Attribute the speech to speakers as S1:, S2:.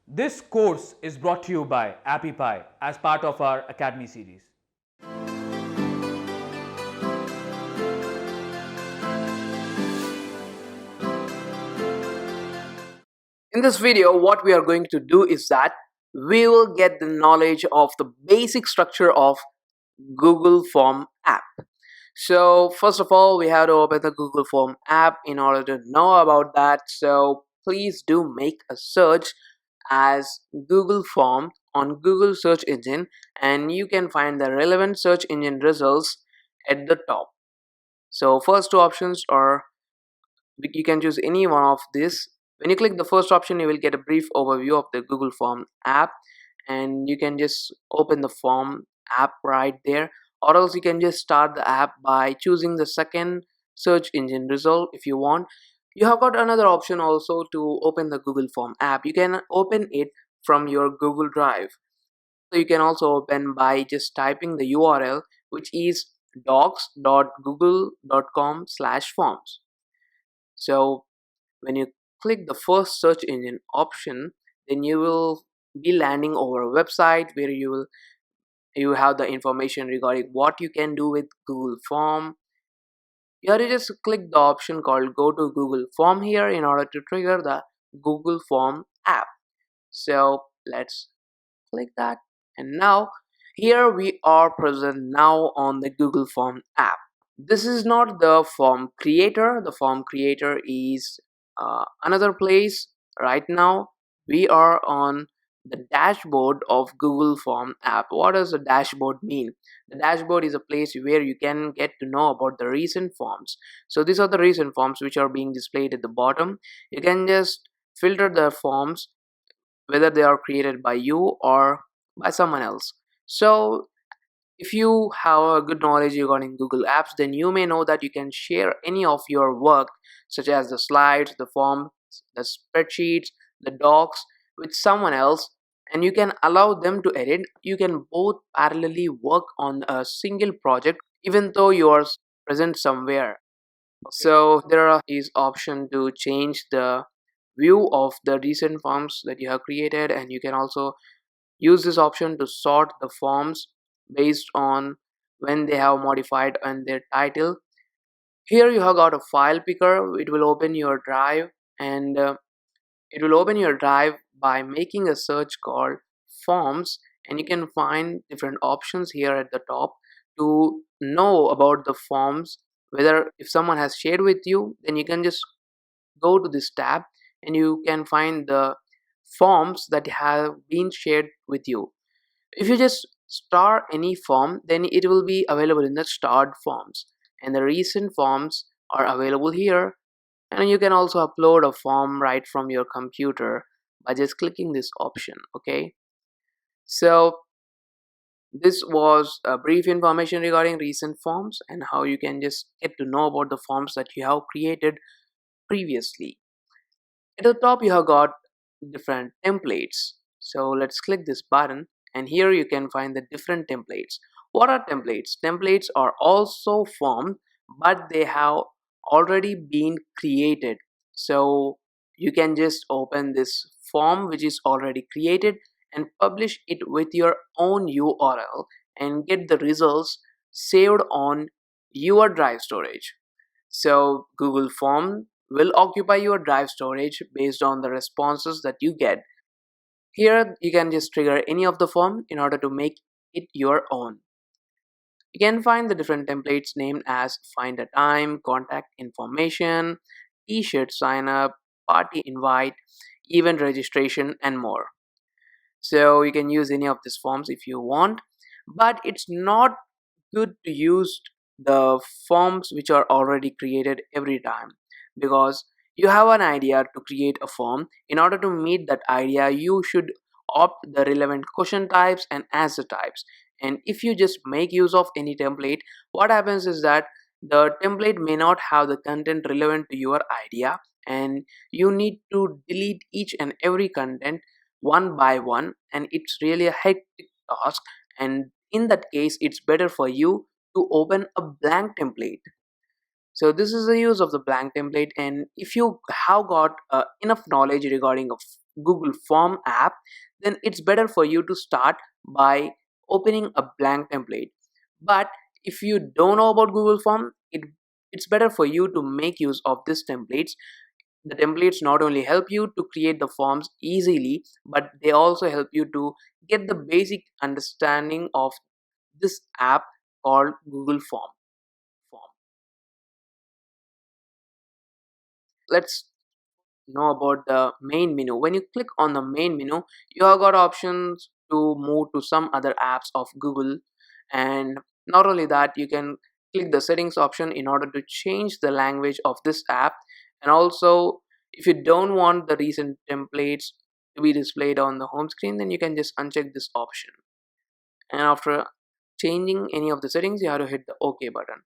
S1: This course is brought to you by Appy Pie as part of our Academy series.
S2: In this video, what we are going to do is that we will get the knowledge of the basic structure of Google Form app. So first of all, we have to open the Google Form app in order to know about that. So please do make a search as Google Form on Google search engine, and you can find the relevant search engine results at the top. So first two options are, you can choose any one of this. When you click the first option, you will get a brief overview of the Google Form app, and you can just open the form app right there, or else you can just start the app by choosing the second search engine result if you want. You have got another option also to open the Google Form app. You can open it from your Google Drive. So you can also open by just typing the URL, which is docs.google.com/forms. So when you click the first search engine option, then you will be landing over a website where you have the information regarding what you can do with Google Form. You have to just click the option called go to Google Form here in order to trigger the Google Form app. So let's click that, and now here we are present now on the Google Form app. This is not the form creator. The form creator is another place. Right now we are on the dashboard of Google Form app. What does the dashboard mean? The dashboard is a place where you can get to know about the recent forms. So these are the recent forms which are being displayed at the bottom. You can just filter the forms whether they are created by you or by someone else. So if you have a good knowledge regarding Google Apps, then you may know that you can share any of your work, such as the slides, the forms, the spreadsheets, the docs, with someone else, and you can allow them to edit. You can both parallelly work on a single project, even though you are present somewhere. So there is option to change the view of the recent forms that you have created, and you can also use this option to sort the forms based on when they have modified and their title. Here you have got a file picker. It will open your drive, and it will open your drive by making a search called forms, and you can find different options here at the top to know about the forms. Whether if someone has shared with you, then you can just go to this tab and you can find the forms that have been shared with you. If you just star any form, then it will be available in the starred forms, and the recent forms are available here. And you can also upload a form right from your computer by just clicking this option. Okay, so this was a brief information regarding recent forms and how you can just get to know about the forms that you have created previously. At the top you have got different templates. So let's click this button, and here you can find the different templates. What are templates? Templates are also formed, but they have already been created. So you can just open this form which is already created and publish it with your own URL and get the results saved on your drive storage. So Google Form will occupy your drive storage based on the responses that you get. Here you can just trigger any of the form in order to make it your own. You can find the different templates named as find a time, contact information, t-shirt sign up, party invite, event registration, and more. So you can use any of these forms if you want, but it's not good to use the forms which are already created every time, because you have an idea to create a form. In order to meet that idea, you should opt the relevant question types and answer types. And if you just make use of any template, what happens is that the template may not have the content relevant to your idea, and you need to delete each and every content one by one, and it's really a hectic task. And in that case, it's better for you to open a blank template. So this is the use of the blank template. And if you have got enough knowledge regarding of Google Form app, then it's better for you to start by opening a blank template. But if you don't know about Google Form, it's better for you to make use of these templates. The templates not only help you to create the forms easily, but they also help you to get the basic understanding of this app called Google Form. Let's know about the main menu. When you click on the main menu, you have got options to move to some other apps of Google, and not only that, you can click the settings option in order to change the language of this app. And also, if you don't want the recent templates to be displayed on the home screen, then you can just uncheck this option, and after changing any of the settings, you have to hit the OK button.